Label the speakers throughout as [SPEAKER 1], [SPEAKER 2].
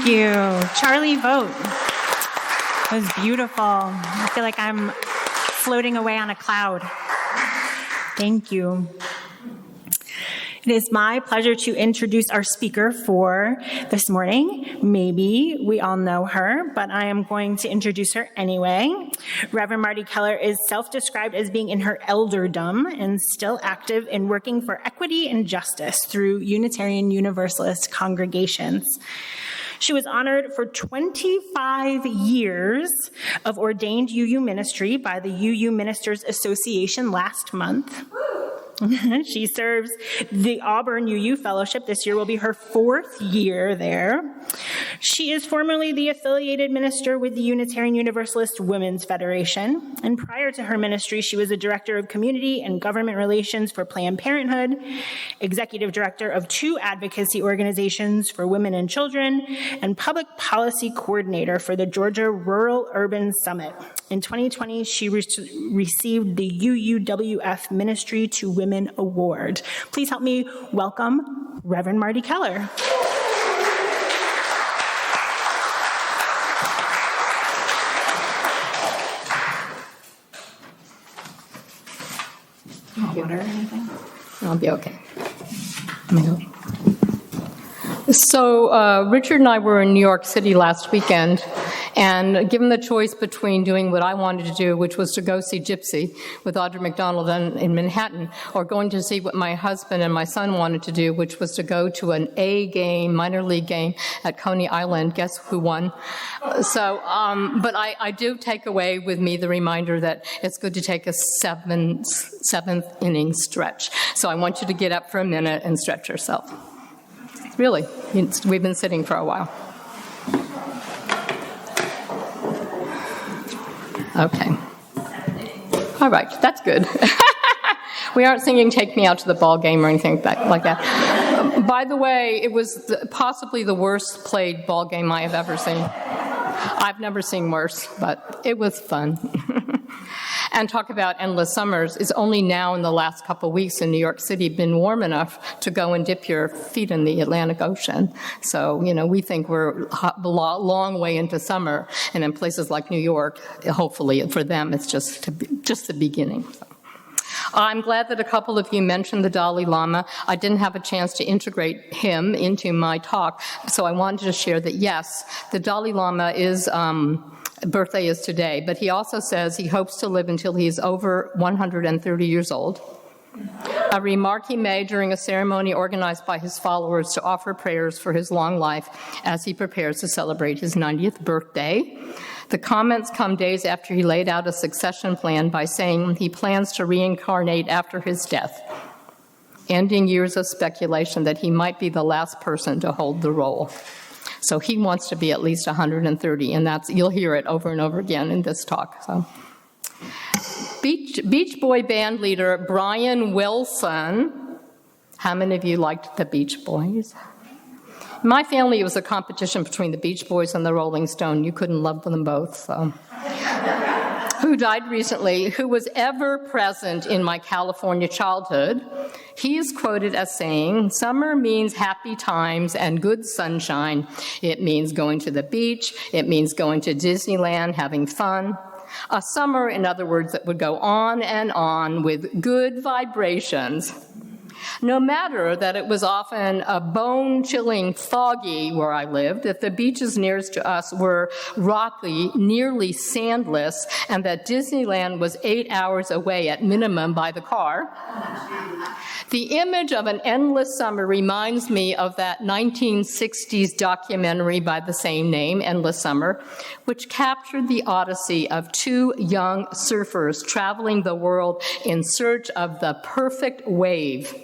[SPEAKER 1] Thank you. Charlie Vogt. That was beautiful. I feel like I'm floating away on a cloud. Thank you. It is my pleasure to introduce our speaker for this morning. Maybe we all know her, but I am going to introduce her anyway. Reverend Marti Keller is self-described as being in her elderdom and still active in working for equity and justice through Unitarian Universalist congregations. She was honored for 25 years of ordained UU ministry by the UU Ministers Association last month. She serves the Auburn UU Fellowship. This year will be her 4th year there. She is formerly the affiliated minister with the Unitarian Universalist Women's Federation. And prior to her ministry, she was a director of community and government relations for Planned Parenthood, executive director of 2 advocacy organizations for women and children, and public policy coordinator for the Georgia Rural Urban Summit. In 2020, she received the UUWF Ministry to Women Award. Please help me welcome Reverend Marti Keller. Water or anything?
[SPEAKER 2] I'll be okay. So Richard and I were in New York City last weekend, and given the choice between doing what I wanted to do, which was to go see Gypsy with Audra McDonald in Manhattan, or going to see what my husband and my son wanted to do, which was to go to an A game, minor league game at Coney Island. Guess who won? So, but I do take away with me the reminder that it's good to take a seventh inning stretch. So I want you to get up for a minute and stretch yourself. Really, we've been sitting for a while. Okay. All right, that's good. We aren't singing Take Me Out to the Ball Game or anything like that. By the way, it was possibly the worst played ball game I have ever seen. I've never seen worse, but it was fun. And talk about endless summers. It's only now in the last couple of weeks in New York City been warm enough to go and dip your feet in the Atlantic Ocean. So, we think we're a long way into summer. And in places like New York, hopefully for them, it's just the beginning. So. I'm glad that a couple of you mentioned the Dalai Lama. I didn't have a chance to integrate him into my talk, so I wanted to share that, yes, the Dalai Lama is... birthday is today, but he also says he hopes to live until he's over 130 years old. A remark he made during a ceremony organized by his followers to offer prayers for his long life as he prepares to celebrate his 90th birthday. The comments come days after he laid out a succession plan by saying he plans to reincarnate after his death, ending years of speculation that he might be the last person to hold the role. So he wants to be at least 130, and you'll hear it over and over again in this talk. So, Beach Boy band leader Brian Wilson. How many of you liked the Beach Boys? In my family, it was a competition between the Beach Boys and the Rolling Stone. You couldn't love them both. So. Who died recently, who was ever present in my California childhood. He is quoted as saying, "Summer means happy times and good sunshine. It means going to the beach. It means going to Disneyland, having fun. A summer, in other words, that would go on with good vibrations." No matter that it was often a bone-chilling foggy where I lived, that the beaches nearest to us were rocky, nearly sandless, and that Disneyland was 8 hours away at minimum by the car. The image of an endless summer reminds me of that 1960s documentary by the same name, Endless Summer, which captured the odyssey of 2 young surfers traveling the world in search of the perfect wave.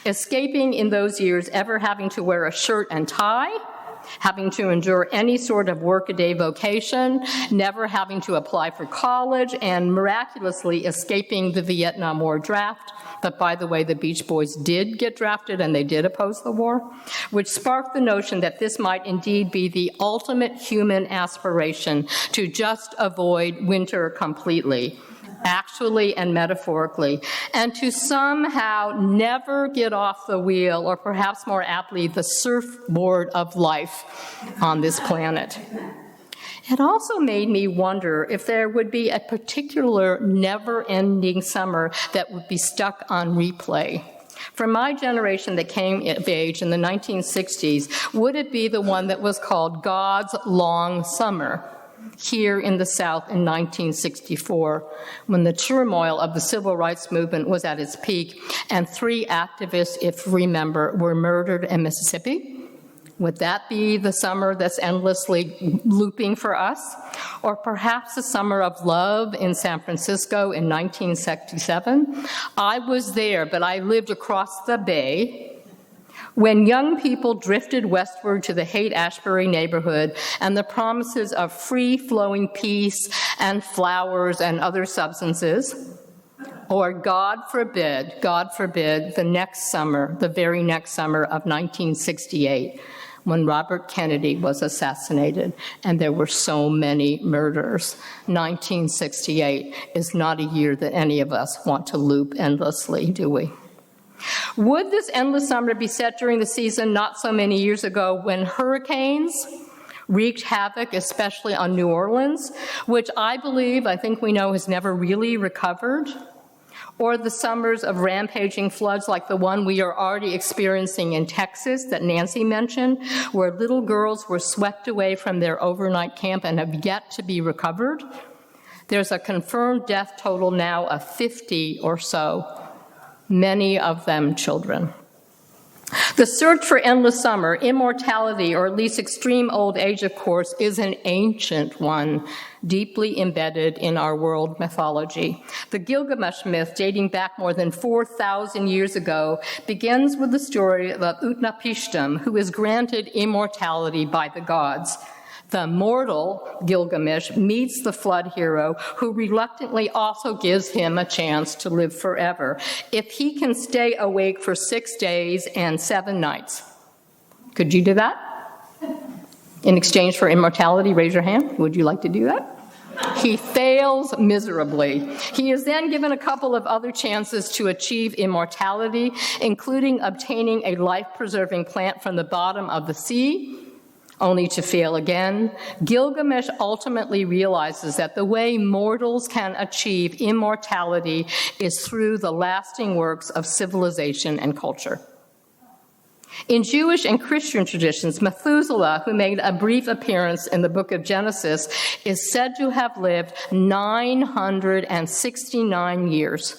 [SPEAKER 2] Escaping in those years ever having to wear a shirt and tie, having to endure any sort of workaday vocation, never having to apply for college, and miraculously escaping the Vietnam War draft. But by the way, the Beach Boys did get drafted and they did oppose the war, which sparked the notion that this might indeed be the ultimate human aspiration to just avoid winter completely. actually and metaphorically, and to somehow never get off the wheel, or perhaps more aptly, the surfboard of life on this planet. It also made me wonder if there would be a particular never-ending summer that would be stuck on replay. For my generation that came of age in the 1960s, would it be the one that was called God's Long Summer here in the South in 1964, when the turmoil of the civil rights movement was at its peak and 3 activists, if you remember, were murdered in Mississippi? Would that be the summer that's endlessly looping for us? Or perhaps the summer of love in San Francisco in 1967? I was there, but I lived across the bay when young people drifted westward to the Haight-Ashbury neighborhood and the promises of free-flowing peace and flowers and other substances. Or God forbid, the next summer, the very next summer of 1968, when Robert Kennedy was assassinated and there were so many murders. 1968 is not a year that any of us want to loop endlessly, do we? Would this endless summer be set during the season not so many years ago when hurricanes wreaked havoc, especially on New Orleans, which I think we know has never really recovered? Or the summers of rampaging floods like the one we are already experiencing in Texas that Nancy mentioned, where little girls were swept away from their overnight camp and have yet to be recovered? There's a confirmed death total now of 50 or so, many of them children. The search for endless summer, immortality, or at least extreme old age, of course, is an ancient one, deeply embedded in our world mythology. The Gilgamesh myth, dating back more than 4,000 years ago, begins with the story of Utnapishtim, who is granted immortality by the gods. The mortal Gilgamesh meets the flood hero, who reluctantly also gives him a chance to live forever, if he can stay awake for 6 days and 7 nights. Could you do that? In exchange for immortality, raise your hand. Would you like to do that? He fails miserably. He is then given a couple of other chances to achieve immortality, including obtaining a life-preserving plant from the bottom of the sea, only to fail again. Gilgamesh ultimately realizes that the way mortals can achieve immortality is through the lasting works of civilization and culture. In Jewish and Christian traditions, Methuselah, who made a brief appearance in the book of Genesis, is said to have lived 969 years.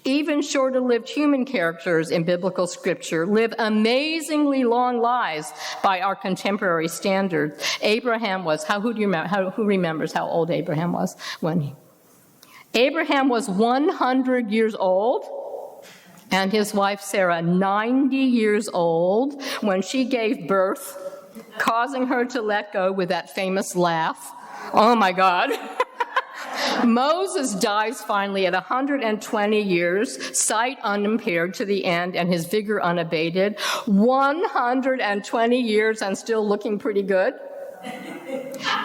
[SPEAKER 2] Even shorter-lived human characters in biblical scripture live amazingly long lives by our contemporary standards. Abraham was, who remembers how old Abraham was Abraham was 100 years old, and his wife Sarah 90 years old when she gave birth, causing her to let go with that famous laugh. Oh my God. Moses dies finally at 120 years, sight unimpaired to the end and his vigor unabated. 120 years and still looking pretty good.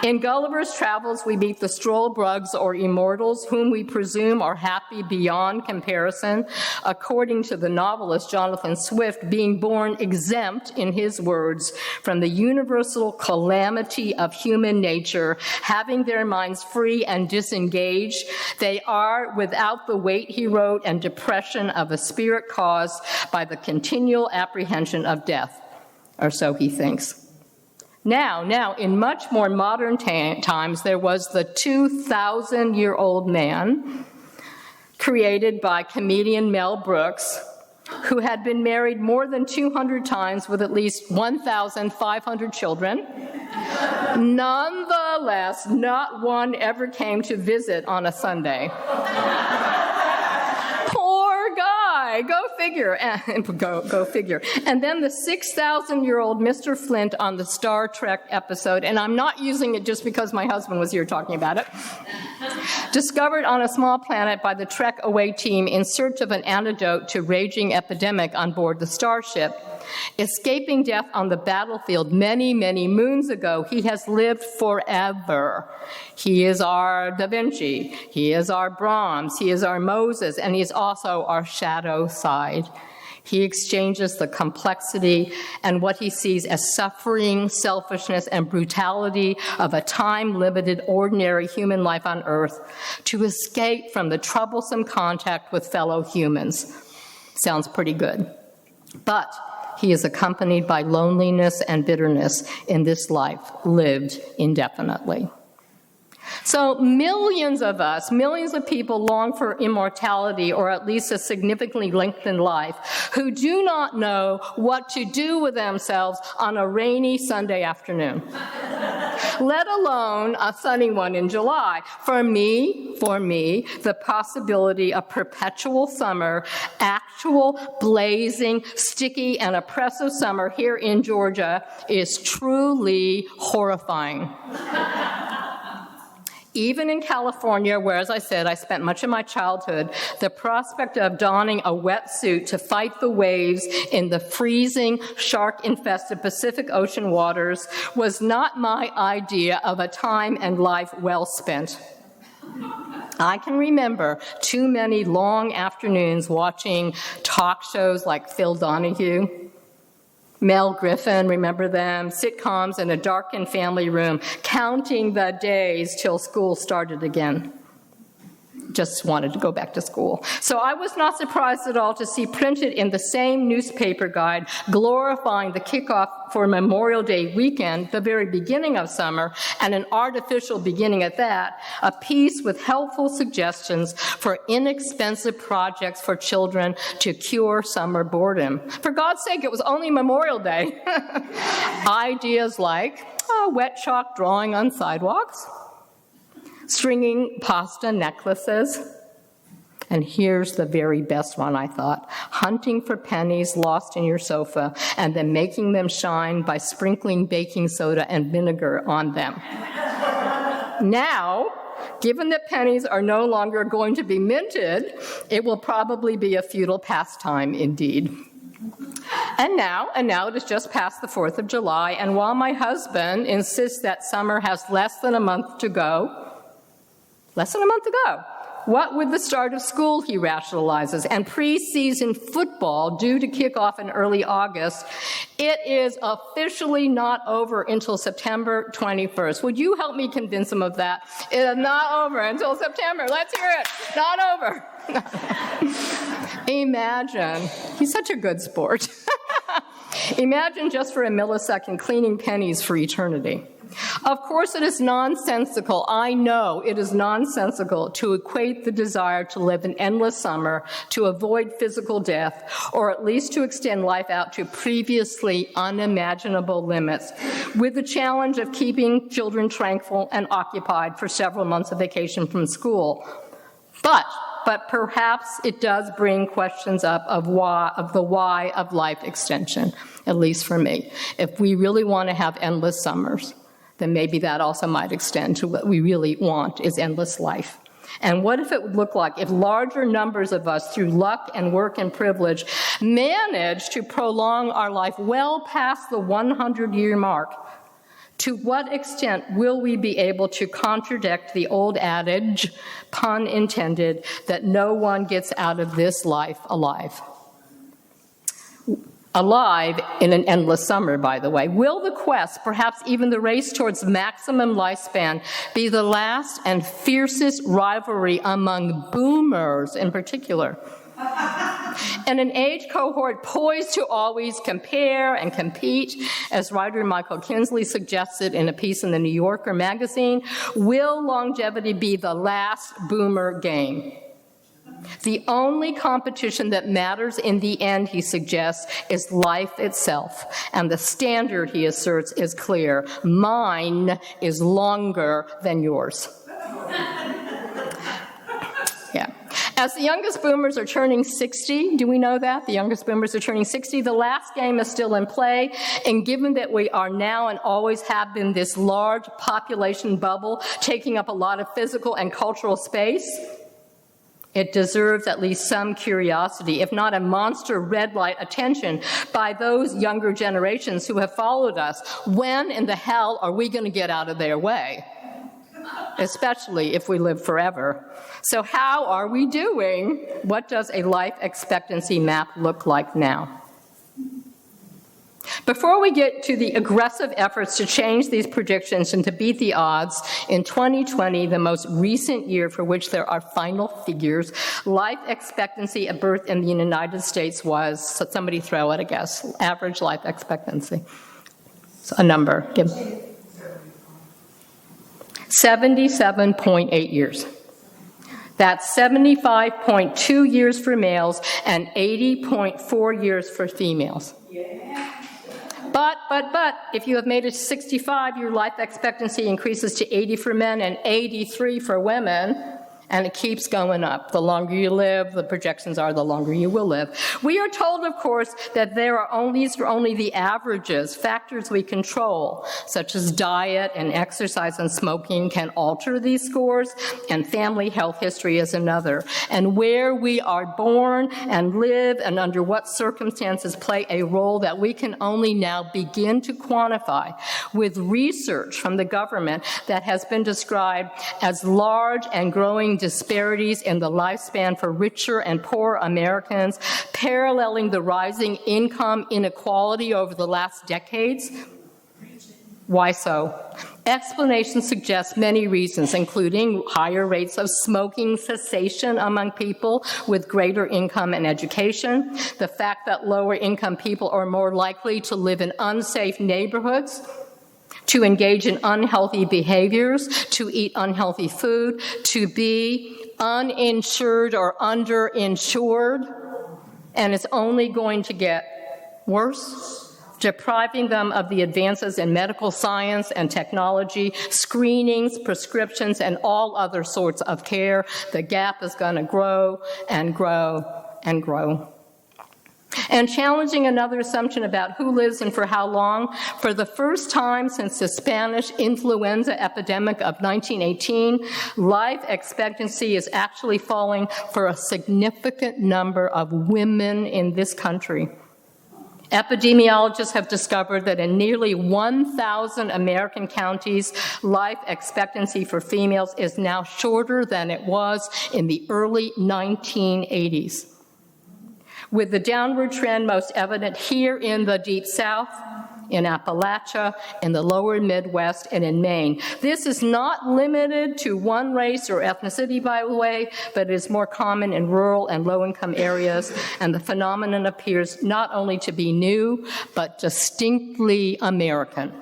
[SPEAKER 2] In Gulliver's Travels, we meet the Struldbrugs, or immortals, whom we presume are happy beyond comparison, according to the novelist Jonathan Swift, being born exempt, in his words, from the universal calamity of human nature, having their minds free and disengaged. They are without the weight, he wrote, and depression of a spirit caused by the continual apprehension of death, or so he thinks. Now, in much more modern times, there was the 2,000-year-old man created by comedian Mel Brooks, who had been married more than 200 times with at least 1,500 children. Nonetheless, not one ever came to visit on a Sunday. Poor guy, go figure. Go figure. And then the 6,000-year-old Mr. Flint on the Star Trek episode, and I'm not using it just because my husband was here talking about it, discovered on a small planet by the Trek Away team in search of an antidote to raging epidemic on board the starship. Escaping death on the battlefield many, many moons ago, he has lived forever. He is our Da Vinci, he is our Brahms, he is our Moses, and he is also our shadow side. He exchanges the complexity and what he sees as suffering, selfishness, and brutality of a time-limited, ordinary human life on Earth to escape from the troublesome contact with fellow humans. Sounds pretty good. But he is accompanied by loneliness and bitterness in this life, lived indefinitely. So millions of us, millions of people long for immortality or at least a significantly lengthened life who do not know what to do with themselves on a rainy Sunday afternoon, let alone a sunny one in July. For me, the possibility of perpetual summer, actual blazing, sticky, and oppressive summer here in Georgia is truly horrifying. Even in California, where, as I said, I spent much of my childhood, the prospect of donning a wetsuit to fight the waves in the freezing, shark-infested Pacific Ocean waters was not my idea of a time and life well spent. I can remember too many long afternoons watching talk shows like Phil Donahue, Mel Griffin, remember them, sitcoms in a darkened family room, counting the days till school started again. Just wanted to go back to school. So I was not surprised at all to see printed in the same newspaper guide glorifying the kickoff for Memorial Day weekend, the very beginning of summer, and an artificial beginning at that, a piece with helpful suggestions for inexpensive projects for children to cure summer boredom. For God's sake, it was only Memorial Day. Ideas like wet chalk drawing on sidewalks, stringing pasta necklaces, and here's the very best one, I thought, hunting for pennies lost in your sofa and then making them shine by sprinkling baking soda and vinegar on them. Now, given that pennies are no longer going to be minted, it will probably be a futile pastime indeed. And now it is just past the 4th of July, and while my husband insists that summer has less than a month to go, what with the start of school, he rationalizes, and preseason football due to kick off in early August, it is officially not over until September 21st. Would you help me convince him of that? It is not over until September. Let's hear it. Not over. Imagine. He's such a good sport. Imagine just for a millisecond cleaning pennies for eternity. Of course, it is nonsensical. I know it is nonsensical to equate the desire to live an endless summer, to avoid physical death, or at least to extend life out to previously unimaginable limits, with the challenge of keeping children tranquil and occupied for several months of vacation from school. But perhaps it does bring questions up of the why of life extension, at least for me. If we really want to have endless summers, then maybe that also might extend to what we really want is endless life. And what if it would look like if larger numbers of us, through luck and work and privilege, managed to prolong our life well past the 100-year mark? To what extent will we be able to contradict the old adage, pun intended, that no one gets out of this life alive? Alive in an endless summer, by the way. Will the quest, perhaps even the race towards maximum lifespan, be the last and fiercest rivalry among boomers in particular? And an age cohort poised to always compare and compete, as writer Michael Kinsley suggested in a piece in the New Yorker magazine, will longevity be the last boomer game? The only competition that matters in the end, he suggests, is life itself. And the standard, he asserts, is clear. Mine is longer than yours. Yeah. As the youngest boomers are turning 60, do we know that? The youngest boomers are turning 60. The last game is still in play. And given that we are now and always have been this large population bubble taking up a lot of physical and cultural space, It deserves at least some curiosity, if not a monster red light attention by those younger generations who have followed us. When in the hell are we going to get out of their way? Especially if we live forever. So how are we doing? What does a life expectancy map look like now? Before we get to the aggressive efforts to change these predictions and to beat the odds, in 2020, the most recent year for which there are final figures, life expectancy at birth in the United States was, so somebody throw it a guess, average life expectancy. So a number. 77.8 years. That's 75.2 years for males and 80.4 years for females. But, if you have made it to 65, your life expectancy increases to 80 for men and 83 for women, and it keeps going up. The longer you live, the projections are the longer you will live. We are told, of course, that these are only the averages. Factors we control, such as diet and exercise and smoking, can alter these scores, and family health history is another. And where we are born and live and under what circumstances play a role that we can only now begin to quantify with research from the government that has been described as large and growing disparities in the lifespan for richer and poorer Americans, paralleling the rising income inequality over the last decades. Why so? Explanations suggest many reasons, including higher rates of smoking cessation among people with greater income and education, the fact that lower income people are more likely to live in unsafe neighborhoods, to engage in unhealthy behaviors, to eat unhealthy food, to be uninsured or underinsured, and it's only going to get worse, depriving them of the advances in medical science and technology, screenings, prescriptions, and all other sorts of care. The gap is going to grow and grow and grow. And challenging another assumption about who lives and for how long, for the first time since the Spanish influenza epidemic of 1918, life expectancy is actually falling for a significant number of women in this country. Epidemiologists have discovered that in nearly 1,000 American counties, life expectancy for females is now shorter than it was in the early 1980s. With the downward trend most evident here in the Deep South, in Appalachia, in the lower Midwest, and in Maine. This is not limited to one race or ethnicity, by the way, but it is more common in rural and low-income areas, and the phenomenon appears not only to be new, but distinctly American.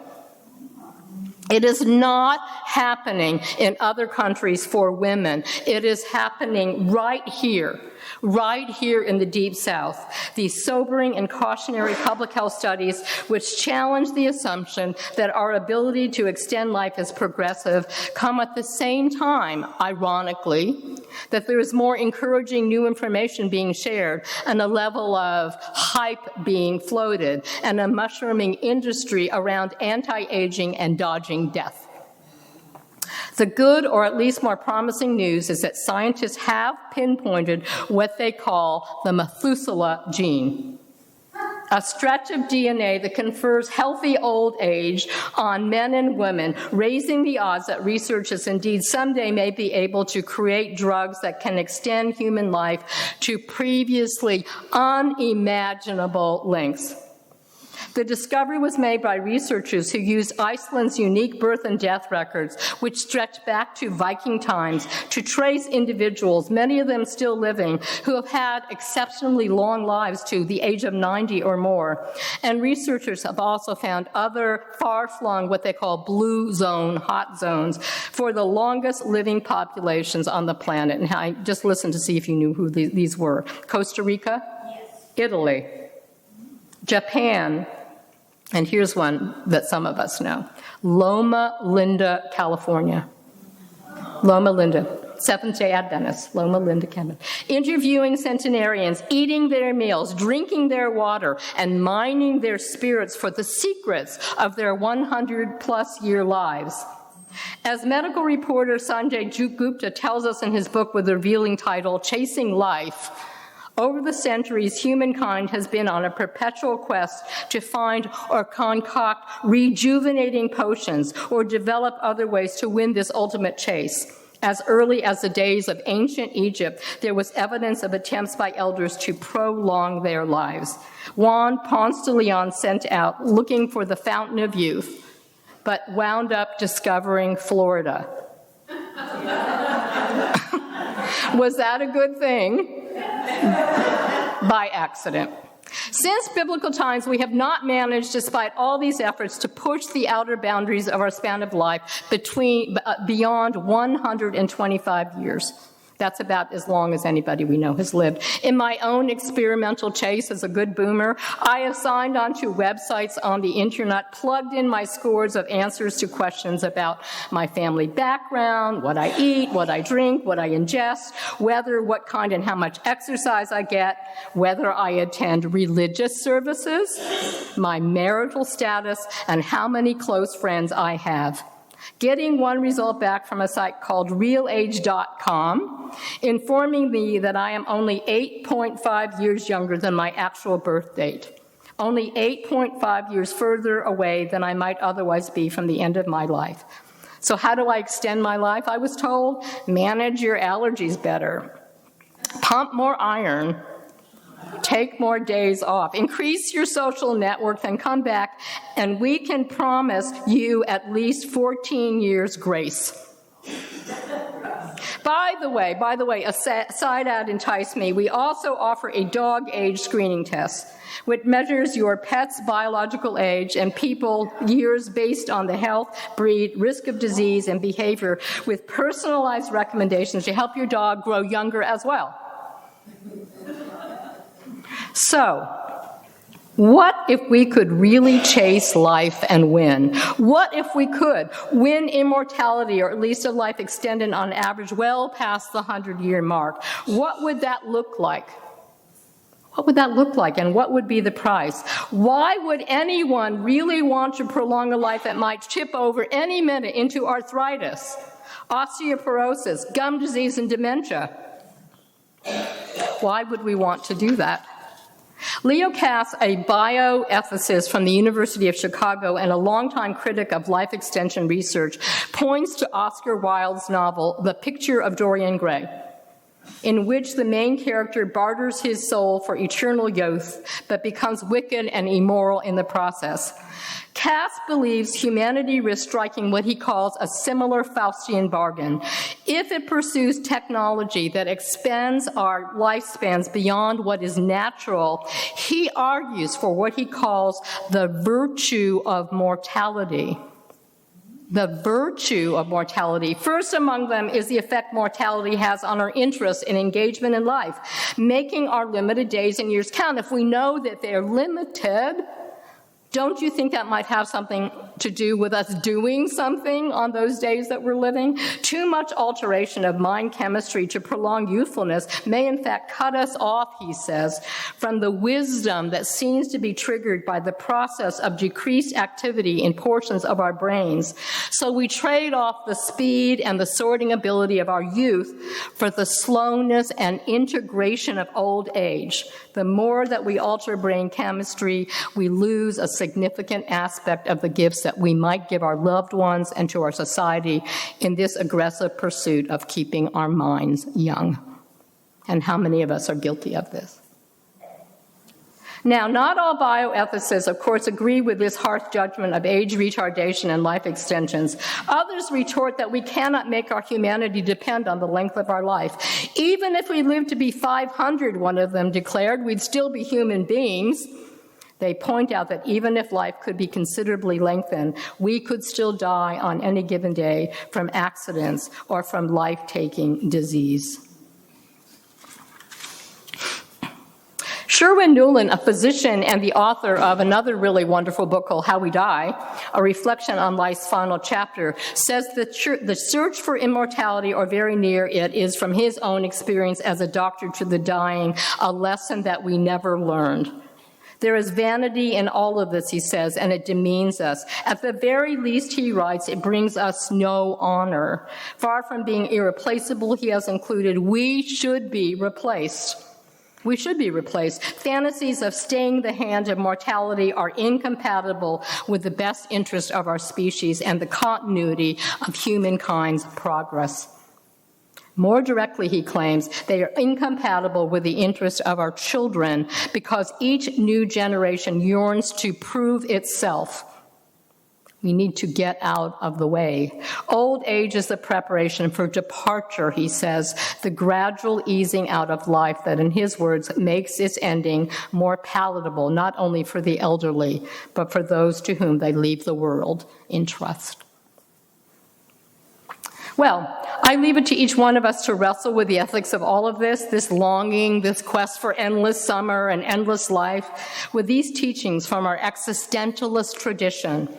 [SPEAKER 2] It is not happening in other countries for women. It is happening right here in the Deep South. These sobering and cautionary public health studies, which challenge the assumption that our ability to extend life is progressive, come at the same time, ironically, that there is more encouraging new information being shared and a level of hype being floated and a mushrooming industry around anti-aging and dodging death. The good, or at least more promising news, is that scientists have pinpointed what they call the Methuselah gene, a stretch of DNA that confers healthy old age on men and women, raising the odds that researchers indeed someday may be able to create drugs that can extend human life to previously unimaginable lengths. The discovery was made by researchers who used Iceland's unique birth and death records, which stretch back to Viking times, to trace individuals, many of them still living, who have had exceptionally long lives to the age of 90 or more. And researchers have also found other far-flung, what they call blue zone, hot zones, for the longest living populations on the planet. And I just listened to see if you knew who these were. Costa Rica, yes. Italy, Japan, and here's one that some of us know. Loma Linda, California. Loma Linda, Seventh-day Adventists, Loma Linda, Canada. Interviewing centenarians, eating their meals, drinking their water, and mining their spirits for the secrets of their 100-plus year lives. As medical reporter Sanjay Gupta tells us in his book with the revealing title, Chasing Life, over the centuries, humankind has been on a perpetual quest to find or concoct rejuvenating potions or develop other ways to win this ultimate chase. As early as the days of ancient Egypt, there was evidence of attempts by elders to prolong their lives. Juan Ponce de Leon sent out looking for the fountain of youth, but wound up discovering Florida. Was that a good thing? By accident. Since biblical times, we have not managed, despite all these efforts, to push the outer boundaries of our span of life beyond 125 years. That's about as long as anybody we know has lived. In my own experimental chase as a good boomer, I have signed onto websites on the internet, plugged in my scores of answers to questions about my family background, what I eat, what I drink, what I ingest, whether, what kind and how much exercise I get, whether I attend religious services, my marital status, and how many close friends I have. Getting one result back from a site called realage.com, informing me that I am only 8.5 years younger than my actual birth date, only 8.5 years further away than I might otherwise be from the end of my life. So how do I extend my life? I was told, manage your allergies better, pump more iron, take more days off, increase your social network, then come back, and we can promise you at least 14 years grace. By the way, a side ad enticed me. We also offer a dog age screening test, which measures your pet's biological age and people years based on the health, breed, risk of disease, and behavior, with personalized recommendations to help your dog grow younger as well. So, what if we could really chase life and win? What if we could win immortality, or at least a life extended on average well past the 100-year mark? What would that look like? What would that look like, and what would be the price? Why would anyone really want to prolong a life that might tip over any minute into arthritis, osteoporosis, gum disease, and dementia? Why would we want to do that? Leo Cass, a bioethicist from the University of Chicago and a longtime critic of life extension research, points to Oscar Wilde's novel, The Picture of Dorian Gray, in which the main character barters his soul for eternal youth, but becomes wicked and immoral in the process. Cass believes humanity risks striking what he calls a similar Faustian bargain if it pursues technology that extends our lifespans beyond what is natural. He argues for what he calls the virtue of mortality. The virtue of mortality. First among them is the effect mortality has on our interest in engagement in life, making our limited days and years count. If we know that they're limited, don't you think that might have something to do with us doing something on those days that we're living? Too much alteration of mind chemistry to prolong youthfulness may in fact cut us off, he says, from the wisdom that seems to be triggered by the process of decreased activity in portions of our brains. So we trade off the speed and the sorting ability of our youth for the slowness and integration of old age. The more that we alter brain chemistry, we lose a significant aspect of the gifts that we might give our loved ones and to our society in this aggressive pursuit of keeping our minds young. And how many of us are guilty of this? Now, not all bioethicists, of course, agree with this harsh judgment of age retardation and life extensions. Others retort that we cannot make our humanity depend on the length of our life. Even if we lived to be 500, one of them declared, we'd still be human beings. They point out that even if life could be considerably lengthened, we could still die on any given day from accidents or from life-taking disease. Sherwin Nuland, a physician and the author of another really wonderful book called How We Die, a reflection on life's final chapter, says that the search for immortality, or very near it, is from his own experience as a doctor to the dying, a lesson that we never learned. There is vanity in all of this, he says, and it demeans us. At the very least, he writes, it brings us no honor. Far from being irreplaceable, he has included, we should be replaced. We should be replaced. Fantasies of staying the hand of mortality are incompatible with the best interest of our species and the continuity of humankind's progress. More directly, he claims, they are incompatible with the interest of our children because each new generation yearns to prove itself. We need to get out of the way. Old age is the preparation for departure, he says, the gradual easing out of life that, in his words, makes its ending more palatable, not only for the elderly, but for those to whom they leave the world in trust. Well, I leave it to each one of us to wrestle with the ethics of all of this longing, this quest for endless summer and endless life, with these teachings from our existentialist tradition.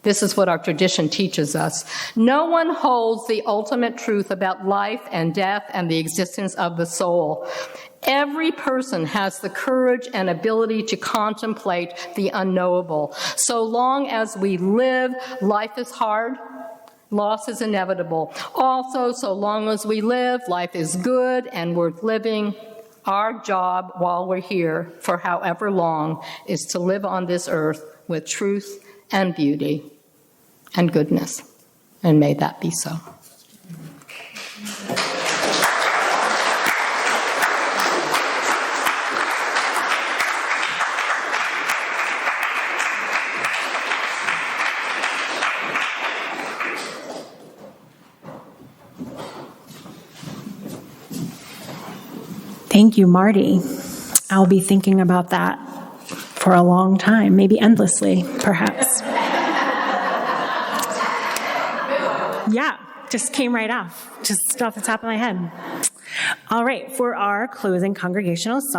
[SPEAKER 2] This is what our tradition teaches us. No one holds the ultimate truth about life and death and the existence of the soul. Every person has the courage and ability to contemplate the unknowable. So long as we live, life is hard. Loss is inevitable. Also, so long as we live, life is good and worth living. Our job while we're here, for however long, is to live on this earth with truth and beauty and goodness. And may that be so.
[SPEAKER 1] Thank you, Marty. I'll be thinking about that for a long time, maybe endlessly, perhaps. Yeah, just came right off, just off the top of my head. All right, for our closing congregational song.